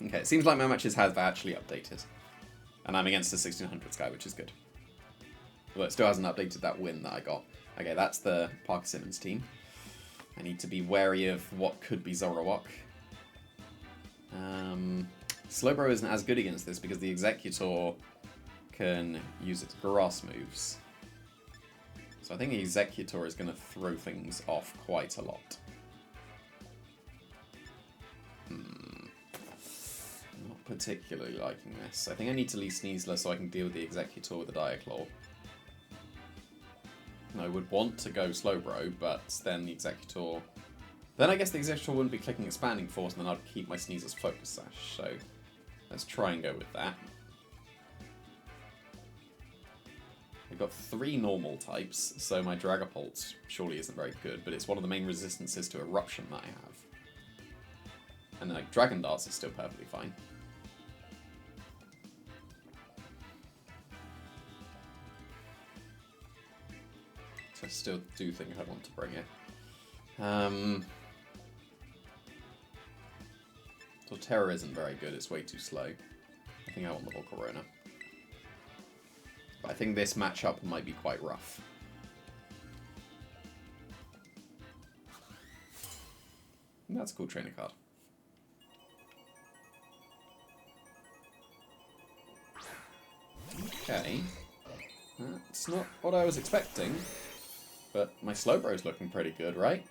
Okay, it seems like my matches have actually updated. And I'm against the 1600s guy, which is good. Well, it still hasn't updated that win that I got. Okay, that's the Parker Simmons team. I need to be wary of what could be Zoroark. Slowbro isn't as good against this because the Executor can use its grass moves. So I think the Executor is going to throw things off quite a lot. Not particularly liking this. I think I need to leave Sneasler so I can deal with the Executor with the Diaclaw. I would want to go Slowbro, but then the Executor... Then I guess the Executor wouldn't be clicking Expanding Force, and then I'd keep my Sneaser's Focus Sash. So let's try and go with that. I've got 3 normal types, so my Dragapult surely isn't very good, but it's one of the main resistances to Eruption that I have. And like Dragon Darts is still perfectly fine. So I still do think I want to bring it. Torterra isn't very good, it's way too slow. I think I want the Volcarona. But I think this matchup might be quite rough. And that's a cool trainer card. Okay. That's not what I was expecting. But my Slowbro's looking pretty good, right?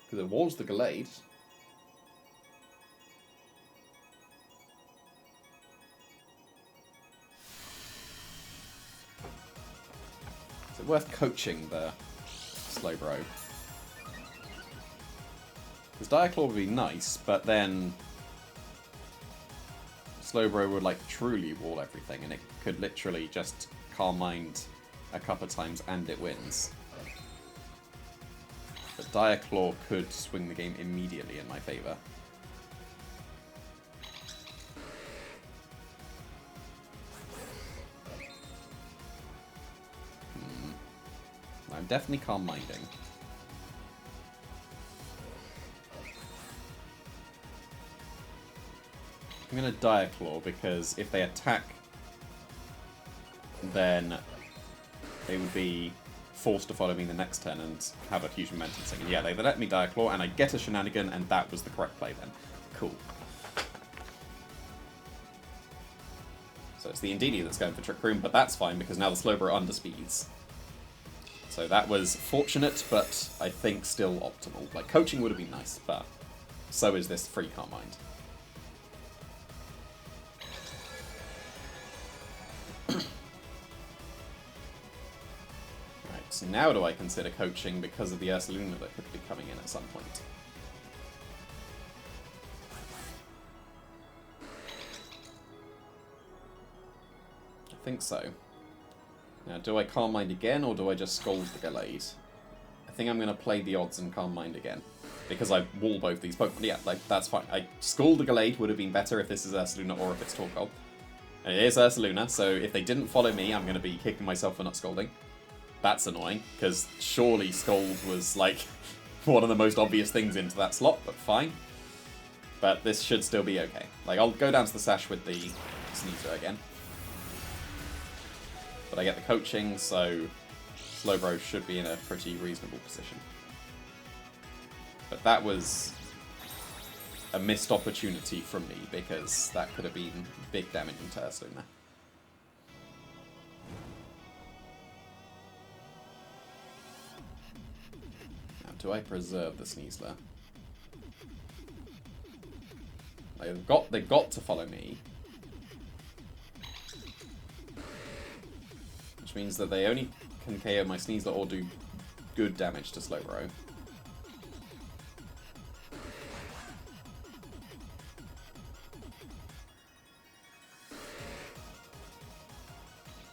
Because it walls the Gallade. Is it worth coaching the Slowbro? Because Diaclaw would be nice, but then Slowbro would like truly wall everything, and it could literally just Calm Mind a couple of times and it wins. But Diaclaw could swing the game immediately in my favour. I'm definitely Calm Minding. I'm going to Diaclaw because if they attack, then they would be forced to follow me the next turn and have a huge momentum swing. And yeah, they let me Diaclaw and I get a Shenanigan, and that was the correct play then. Cool. So it's the Indeedee that's going for Trick Room, but that's fine because now the Slowbro underspeeds. So that was fortunate, but I think still optimal. Like, coaching would have been nice, but so is this free Calm Mind. So now do I consider coaching because of the Ursaluna that could be coming in at some point? I think so. Now, do I Calm Mind again, or do I just Scold the Gallade? I think I'm going to play the odds and Calm Mind again. Because I wall both these Pokemon. Yeah, like, that's fine. Scold the Gallade would have been better if this is Ursaluna or if it's Torkoal. And it is Ursaluna, so if they didn't follow me, I'm going to be kicking myself for not scolding. That's annoying, because surely Scold was, like, one of the most obvious things into that slot, but fine. But this should still be okay. Like, I'll go down to the Sash with the Sneasler again. But I get the coaching, so Slowbro should be in a pretty reasonable position. But that was a missed opportunity from me, because that could have been big damage into Ursaluna. Do I preserve the Sneasler? They've got to follow me. Which means that they only can KO my Sneasler or do good damage to Slowbro.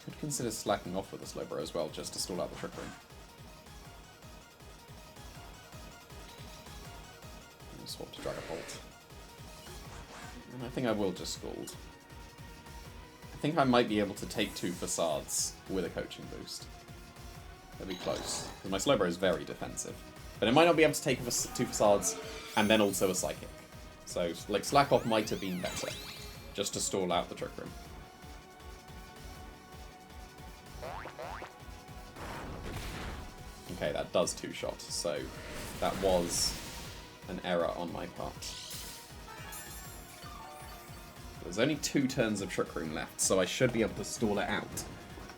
Could consider slacking off with the Slowbro as well, just to stall out the Trick Room. Swap to Dragapult. And I think I will just Scald. I think I might be able to take 2 Facades with a coaching boost. That'd be close. Because my Slowbro is very defensive. But it might not be able to take 2 facades and then also a psychic. So, like, Slack Off might have been better. Just to stall out the Trick Room. Okay, that does 2-shot, so that was an error on my part. There's only 2 turns of Trick Room left, so I should be able to stall it out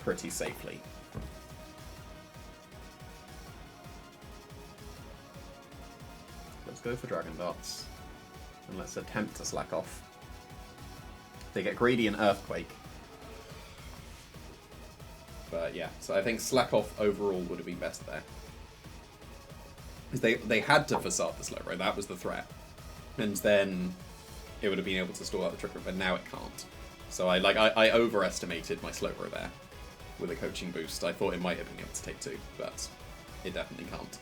pretty safely. Let's go for Dragon Darts. And let's attempt to Slack Off. They get greedy and Earthquake. But yeah, so I think Slack Off overall would have been better there. Because they had to facade the slow row, that was the threat. And then it would have been able to stall out the Trick Room, but now it can't. So I overestimated my slow row there with a coaching boost. I thought it might have been able to take 2, but it definitely can't.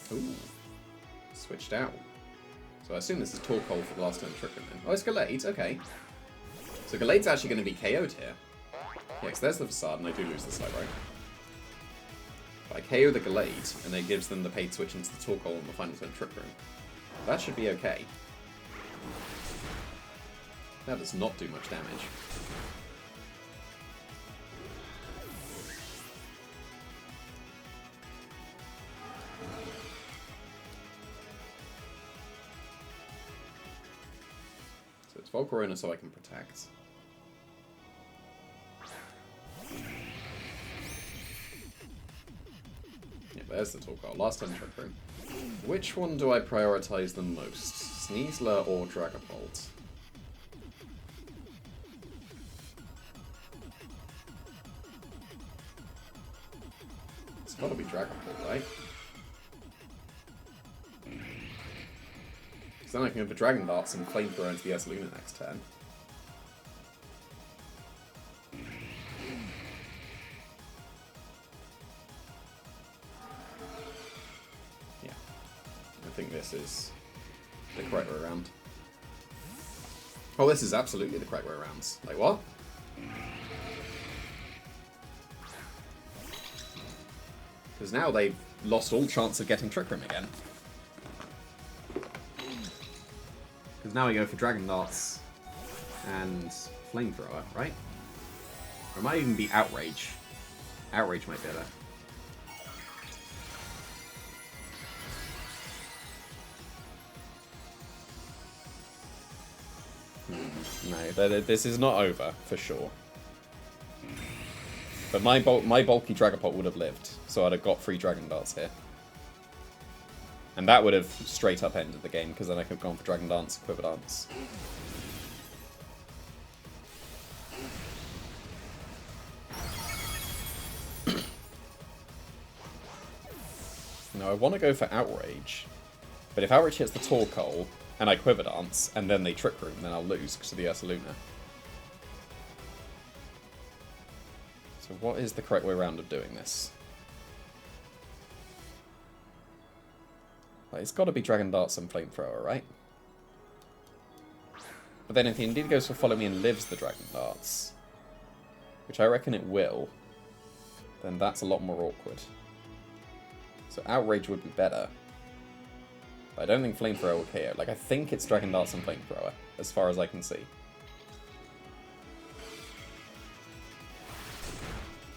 Ooh, switched out. So I assume this is Torkoal for the last turn Trick Room then. Oh, it's Gallade, okay. So Gallade's actually going to be KO'd here. Yeah, because there's the facade, and I do lose the slow row. But I KO the Gallade, and it gives them the paid switch into the Torkoal on the final turn Trick Room. That should be okay. That does not do much damage. So it's Volcarona so I can protect. Yeah, there's the Torkoal. Last turn Trick Room. Which one do I prioritize the most? Sneasler or Dragapult? It's gotta be Dragapult, right? Because then I can go for Dragon Darts and Flamethrower into the Ursaluna next turn. Yeah. I think this is the correct way around. Oh, this is absolutely the correct way around. Like, what? Because now they've lost all chance of getting Trick Room again. Because now we go for Dragon Darts and Flamethrower, right? Or it might even be Outrage. Outrage might be better. No, this is not over, for sure. But my bulky Dragapult would have lived, so I'd have got 3 Dragon Darts here. And that would have straight up ended the game, because then I could have gone for Dragon Dance, Quiver Dance. Now I want to go for Outrage, but if Outrage hits the Torkoal, and I Quiver Dance, and then they Trick Room, then I'll lose because of the Ursaluna. So what is the correct way around of doing this? Like, it's got to be Dragon Darts and Flamethrower, right? But then if he indeed goes for Follow Me and lives the Dragon Darts, which I reckon it will, then that's a lot more awkward. So Outrage would be better. But I don't think Flamethrower will KO. Like, I think it's Dragon Darts and Flamethrower, as far as I can see.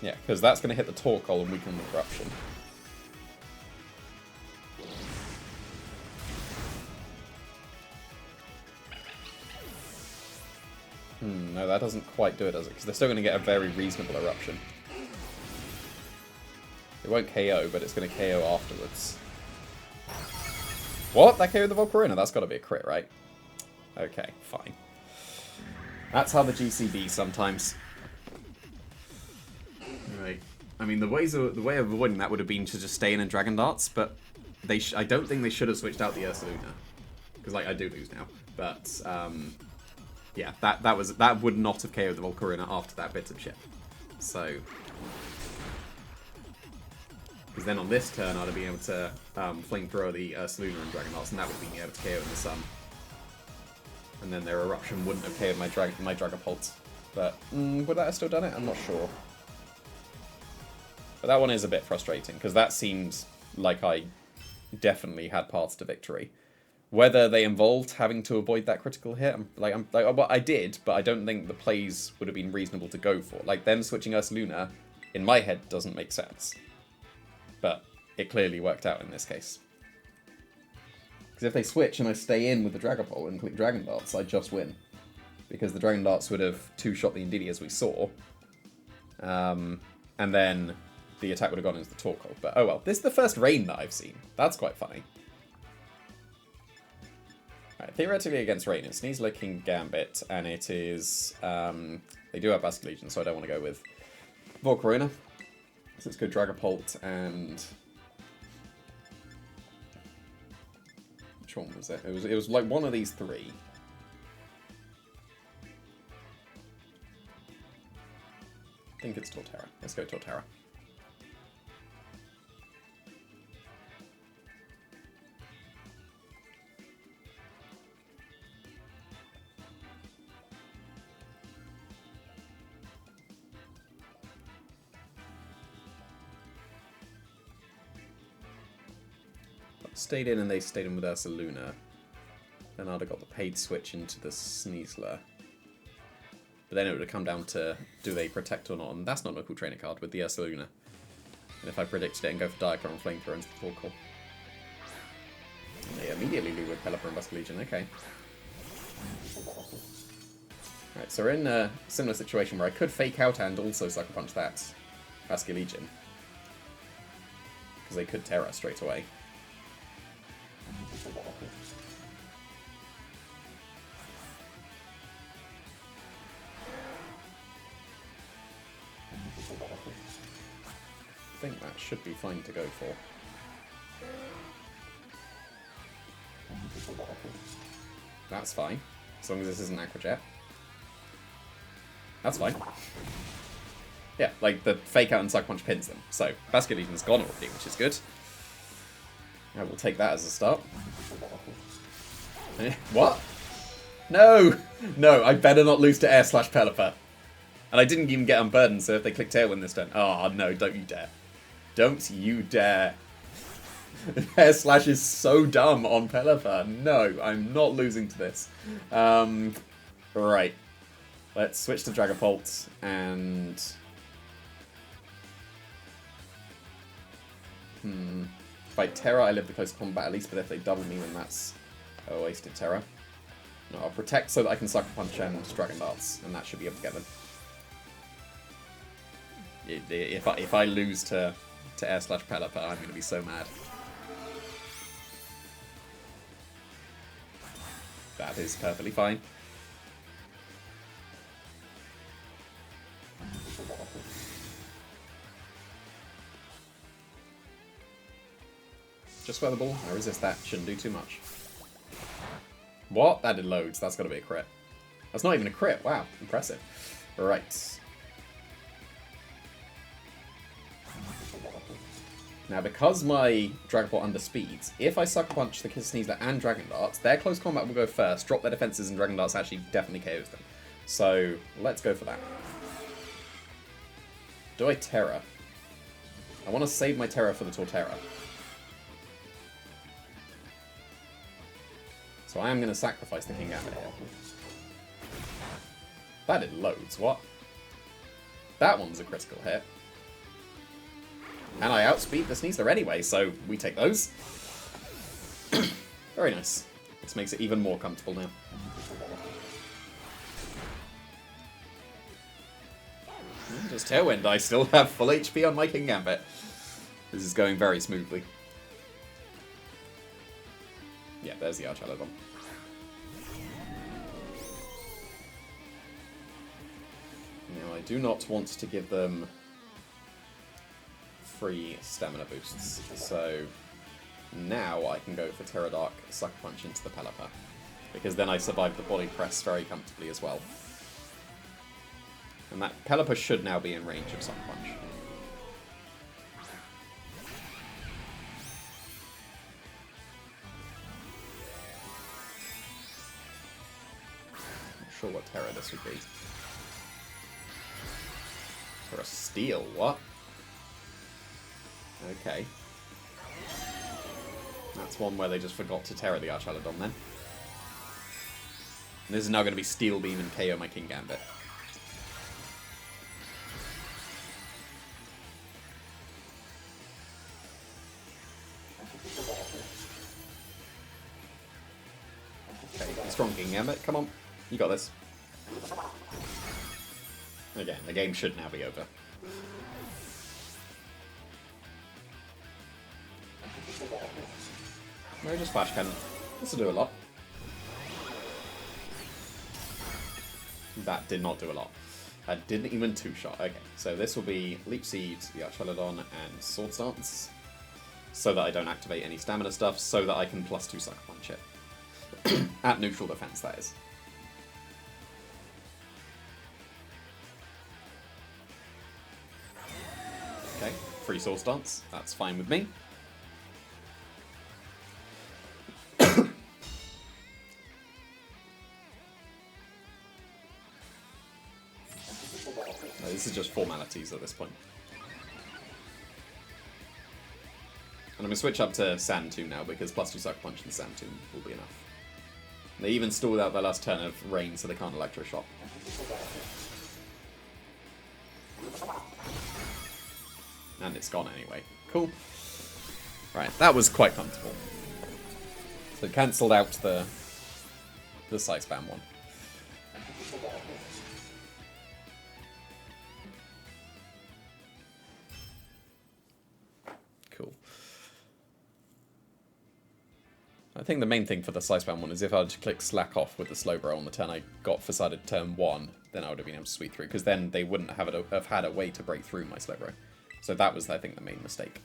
Yeah, because that's going to hit the Torkoal and weaken the Corruption. No, that doesn't quite do it, does it? Because they're still going to get a very reasonable Eruption. It won't KO, but it's going to KO afterwards. What? That KO'd the Volcarona? That's got to be a crit, right? Okay, fine. That's how the GCB sometimes. Right. I mean, the way of avoiding that would have been to just stay in and Dragon Darts, but I don't think they should have switched out the Ursaluna. Because, like, I do lose now. But, yeah, that would not have KO'd the Volcarona after that bit of chip. So... Because then on this turn, I'd have been able to flamethrower the Ursaluna and Dragon Lance, and that would have been able to KO in the sun. And then their Eruption wouldn't have KO'd my Dragapult. But would that have still done it? I'm not sure. But that one is a bit frustrating, because that seems like I definitely had paths to victory. Whether they involved having to avoid that critical hit, well, I did, but I don't think the plays would have been reasonable to go for. Like, them switching Ursaluna, in my head, doesn't make sense. But it clearly worked out in this case. Because if they switch and I stay in with the Dragapult and click Dragon Darts, I just win. Because the Dragon Darts would have two-shot the Indeedee as we saw. And then the attack would have gone into the Torkoal. But oh well, this is the first rain that I've seen. That's quite funny. Right, theoretically against rain, it's Sneasel King Gambit, and it is... they do have Basculegion, so I don't want to go with Volcarona. So let's go Dragapult and... Which one was it? It was like one of these three. I think it's Torterra. Let's go Torterra. Stayed in and they stayed in with Ursaluna. Then I'd have got the paid switch into the Sneasler. But then it would have come down to, do they protect or not? And that's not a cool trainer card with the Ursaluna. And if I predicted it and go for Diaclone and Flamethrower into the Torkoal. They immediately lead with Pelipper and Basculegion, okay. Right, so we're in a similar situation where I could Fake Out and also Sucker Punch that Basculegion. Because they could Terra straight away. I think that should be fine to go for. That's fine, as long as this isn't Aqua Jet. That's fine. Yeah, like the Fake Out and Sucker Punch pins them. So Basculegion's gone already, which is good. I will take that as a start. What? No! No, I better not lose to Air/Pelipper. And I didn't even get Unburdened, so if they click Tailwind this turn... Oh, no, don't you dare. Don't you dare. Air Slash is so dumb on Pelipper. No, I'm not losing to this. Right. Let's switch to Dragapult and... If I Terra, I live the close combat at least, but if they double me, then that's a wasted Terra. No, I'll Protect so that I can Sucker Punch and Dragon Darts, and that should be able to get them. If I lose to Air/Pelipper, I'm going to be so mad. That is perfectly fine. Just weatherable. I resist that. Shouldn't do too much. What? That did loads. That's got to be a crit. That's not even a crit. Wow. Impressive. Right. Now, because my Dragapult underspeeds, if I Sucker Punch the Sneasler and Dragon Darts, their close combat will go first, drop their defenses, and Dragon Darts actually definitely KOs them. So, let's go for that. Do I Terra? I want to save my Terra for the Torterra. So I am going to sacrifice the King Gambit here. That did loads, what? That one's a critical hit. And I outspeed the Sneasler anyway, so we take those. Very nice. This makes it even more comfortable now. Just Tailwind, I still have full HP on my King Gambit. This is going very smoothly. Yeah, there's the Archelodon. Now, I do not want to give them free stamina boosts, so now I can go for Terra Dark, Sucker Punch into the Pelipper, because then I survive the body press very comfortably as well. And that Pelipper should now be in range of Sucker Punch. sure what terror this would be. For a steal, what? Okay. That's one where they just forgot to terror the Archaladon then. And this is now going to be Steel Beam and KO my King Gambit. Okay, strong King Gambit, come on. You got this. Again, the game should now be over. No, just Flash Cannon. This will do a lot. That did not do a lot. That didn't even two-shot. Okay, so this will be Leech Seed, the Archaladon, and Sword Stance. So that I don't activate any stamina stuff, so that I can +2 Sucker Punch it. At neutral defense, that is. Okay, free Sword Stance. That's fine with me. This is just formalities at this point. And I'm going to switch up to Sand Tomb now, because +2 Sucker Punch in Sand Tomb will be enough. They even stalled out their last turn of Rain, so they can't Electro Shock. And it's gone anyway. Cool. Right, that was quite comfortable. So it cancelled out the Side Spam one. Cool. I think the main thing for the Side Spam one is if I'd click Slack Off with the Slowbro on the turn I got for sided turn 1, then I would have been able to sweep through, because then they wouldn't have had a way to break through my Slowbro. So that was, I think, the main mistake.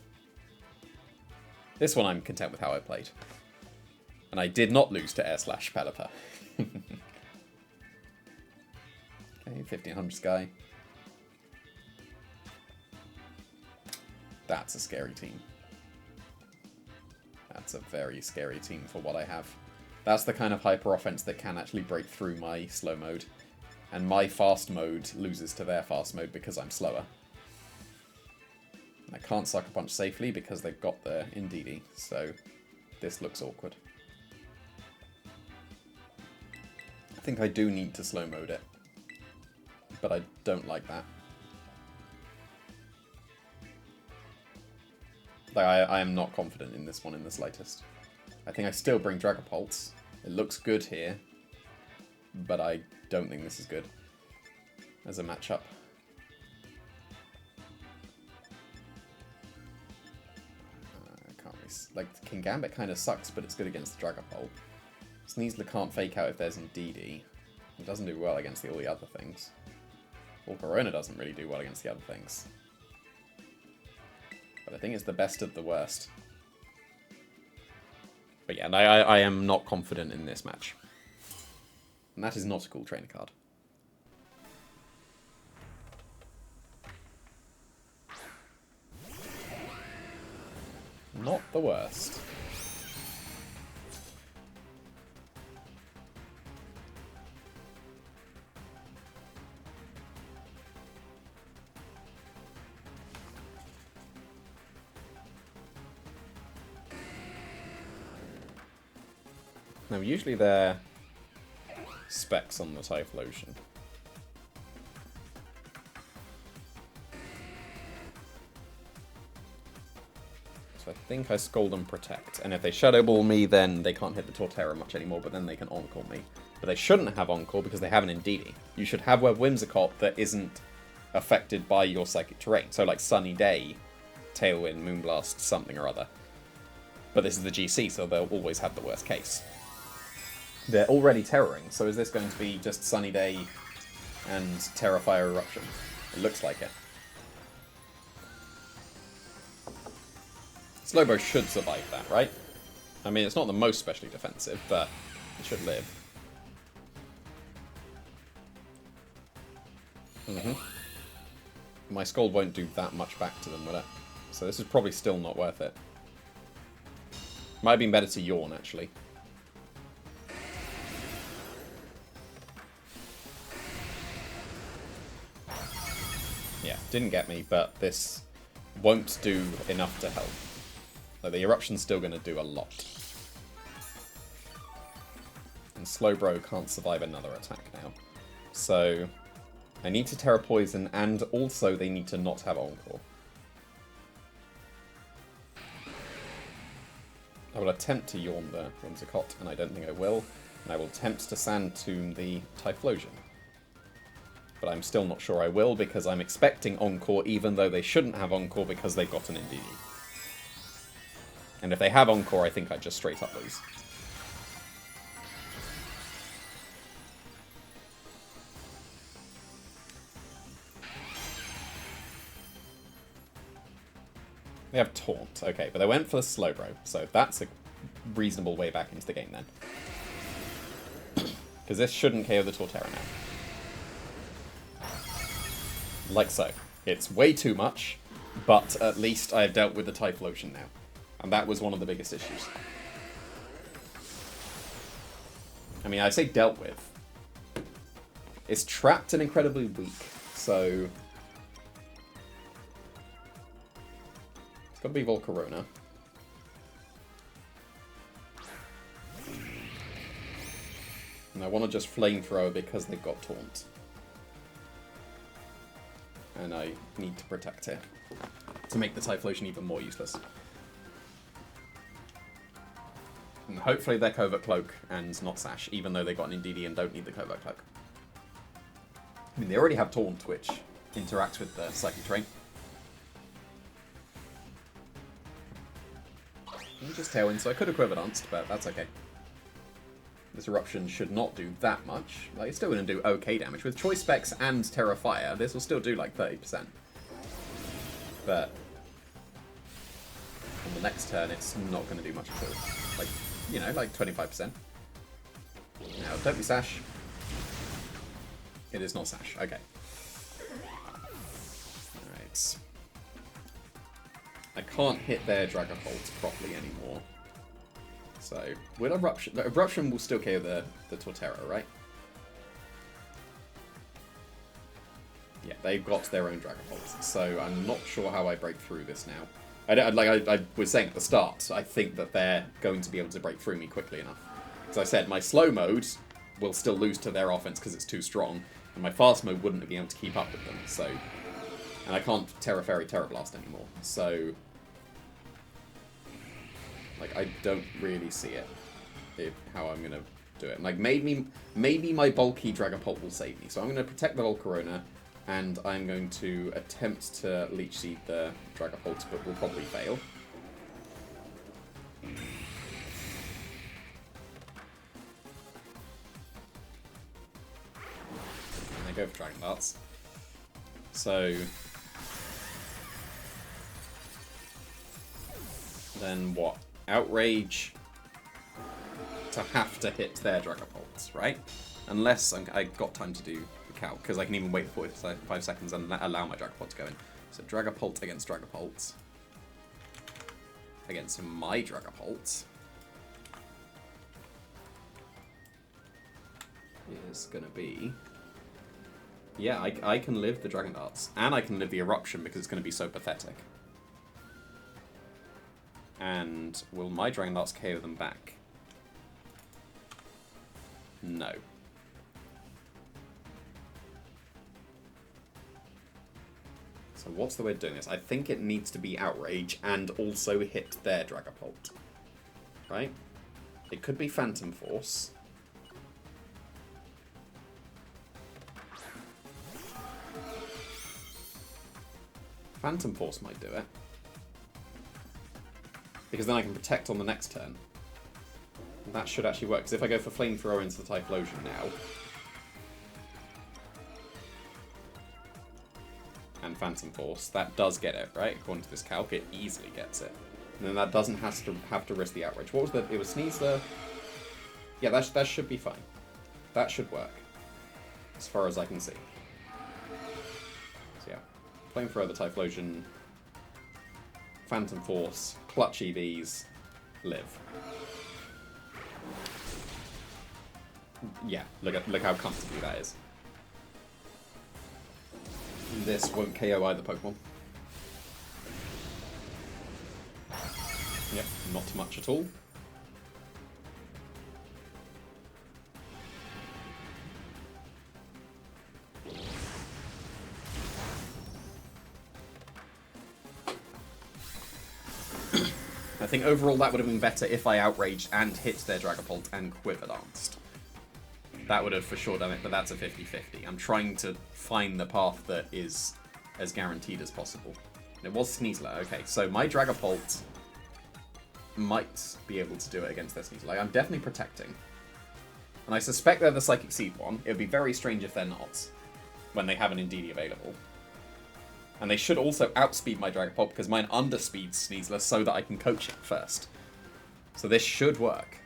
This one I'm content with how I played. And I did not lose to Air/Pelipper. Okay, 1500 Sky. That's a scary team. That's a very scary team for what I have. That's the kind of hyper offense that can actually break through my slow mode. And my fast mode loses to their fast mode because I'm slower. I can't Sucker Punch safely because they've got the Indeedee, so this looks awkward. I think I do need to slow mode it, but I don't like that. Like, I am not confident in this one in the slightest. I think I still bring Dragapulse. It looks good here, but I don't think this is good as a matchup. Like, King Gambit kind of sucks, but it's good against the Dragapult. Sneasler can't fake out if there's Indeedee. It doesn't do well against all the other things. Corona doesn't really do well against the other things. But I think it's the best of the worst. But yeah, I am not confident in this match. And that is not a cool trainer card. Not the worst. Now, usually they're specs on the Typhlosion. So I think I Scold and Protect. And if they Shadow Ball me, then they can't hit the Torterra much anymore, but then they can Encore me. But they shouldn't have Encore because they have an Indeedee. You should have Web Whimsicott that isn't affected by your Psychic Terrain. So like Sunny Day, Tailwind, Moonblast, something or other. But this is the GC, so they'll always have the worst case. They're already terroring, so is this going to be just Sunny Day and Terrafire Eruption? It looks like it. Slowbro should survive that, right? I mean, it's not the most specially defensive, but it should live. My Scald won't do that much back to them, will it? So this is probably still not worth it. Might have been better to Yawn, actually. Yeah, didn't get me, but this won't do enough to help. Like, the Eruption's still going to do a lot. And Slowbro can't survive another attack now. So, I need to Terra Poison, and also they need to not have Encore. I will attempt to Yawn the Whimsicott, and I don't think I will. And I will attempt to Sand Tomb the Typhlosion. But I'm still not sure I will, because I'm expecting Encore, even though they shouldn't have Encore because they've got an NDD. And if they have Encore, I think I'd just straight up lose. They have Taunt, okay, but they went for the Slowbro, so that's a reasonable way back into the game then. Because this shouldn't KO the Torterra now. Like so. It's way too much, but at least I've dealt with the Typhlosion now. And that was one of the biggest issues. I mean, I say dealt with. It's trapped and incredibly weak, so... It's gotta be Volcarona. And I want to just Flamethrower because they've got Taunt. And I need to protect it to make the Typhlosion even more useless. And hopefully they're Covert Cloak and not Sash, even though they got an NDD and don't need the Covert Cloak. I mean, they already have Taunt, which interacts with the Psychic Terrain. Just Tailwind, so I could have Quiver Danced, but that's okay. This Eruption should not do that much. Like, it's still going to do okay damage. With Choice Specs and Terra Fire, this will still do like 30%. But on the next turn, it's not going to do much at all. Like, you know, like 25%. Now, don't be Sash. It is not Sash. Okay. Alright. I can't hit their Dragapult properly anymore. So, will Eruption... Eruption will still KO the Torterra, right? Yeah, they've got their own Dragapult, so I'm not sure how I break through this now. I was saying at the start, I think that they're going to be able to break through me quickly enough. As I said, my slow mode will still lose to their offense because it's too strong, and my fast mode wouldn't be able to keep up with them, so... And I can't Terra Fairy Terra Blast anymore, so... Like, I don't really see it, how I'm going to do it. Like, maybe my bulky Dragapult will save me. So I'm going to protect the Volcarona, and I'm going to attempt to Leech Seed the Dragapult, but will probably fail. And I go for Dragon Darts. So... Then what? Outrage to have to hit their Dragapults, right? Unless I got time to do the calc, because I can even wait 45 seconds and allow my Dragapult to go in. So Dragapult against Dragapult. Against my Dragapult. Is going to be... Yeah, I can live the Dragon Darts. And I can live the Eruption because it's going to be so pathetic. And will my Dragon Darts KO them back? No. So what's the way of doing this? I think it needs to be Outrage and also hit their Dragapult. Right? It could be Phantom Force. Phantom Force might do it. Because then I can protect on the next turn. And that should actually work, because if I go for Flamethrower into the Typhlosion now... And Phantom Force, that does get it, right? According to this calc, it easily gets it. And then that doesn't have to risk the Outrage. What was the... It was Sneeze the... Yeah, that should be fine. That should work. As far as I can see. So yeah. Flamethrower the Typhlosion... Phantom Force, Clutch EVs, live. Yeah, look how comfortable that is. This won't KO either Pokemon. Yep, not much at all. I think overall that would have been better if I outraged and hit their Dragapult and Quiver Danced. That would have for sure done it, but that's a 50-50. I'm trying to find the path that is as guaranteed as possible. It was Sneasler. Okay, so my Dragapult might be able to do it against their Sneasler. I'm definitely protecting. And I suspect they're the Psychic Seed one. It would be very strange if they're not, when they have an Indeedee available. And they should also outspeed my Dragapult, because mine underspeeds Sneasler so that I can coach it first. So this should work.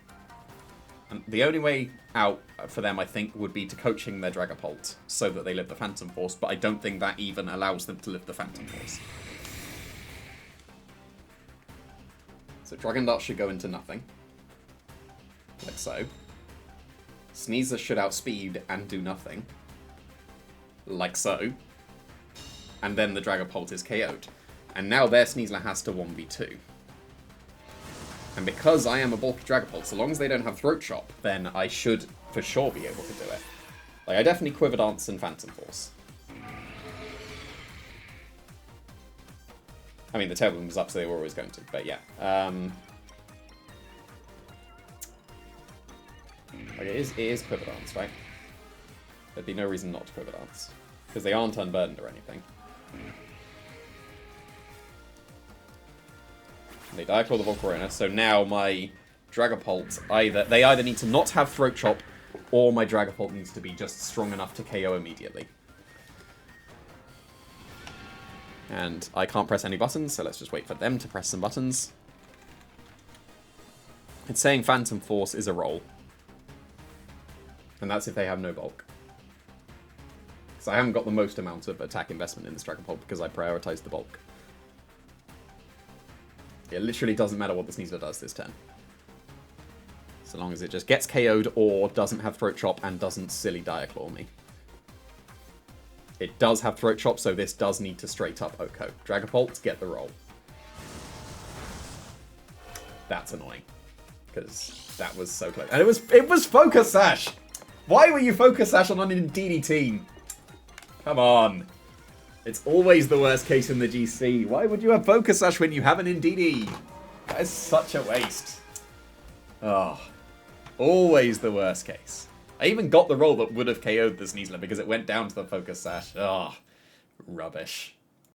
And the only way out for them, I think, would be to coaching their Dragapult so that they live the Phantom Force, but I don't think that even allows them to live the Phantom Force. So Dragon Dart should go into nothing. Like so. Sneasler should outspeed and do nothing. Like so. And then the Dragapult is KO'd. And now their Sneasler has to 1v2. And because I am a bulky Dragapult, so long as they don't have Throat Chop, then I should for sure be able to do it. Like, I definitely Quiver Dance and Phantom Force. I mean, the Tail Boom was up, so they were always going to, but yeah. Like, it is Quiver Dance, right? There'd be no reason not to Quiver Dance. Because they aren't unburdened or anything. They Diaclaw the Volcarona, so now my Dragapult they either need to not have Throat Chop, or my Dragapult needs to be just strong enough to KO immediately. And I can't press any buttons, so let's just wait for them to press some buttons. It's saying Phantom Force is a roll. And that's if they have no bulk. Because I haven't got the most amount of attack investment in this Dragapult because I prioritized the bulk. It literally doesn't matter what the Sneasler does this turn. So long as it just gets KO'd or doesn't have Throat Chop and doesn't silly Diaclaw me. It does have Throat Chop, so this does need to straight up OHKO. Dragapult, get the roll. That's annoying. Because that was so close. And it was Focus Sash! Why were you Focus Sash on an Indeedee team? Come on. It's always the worst case in the GC. Why would you have Focus Sash when you have an Indeedee? That is such a waste. Oh. Always the worst case. I even got the roll that would have KO'd the Sneasler because it went down to the Focus Sash. Oh. Rubbish.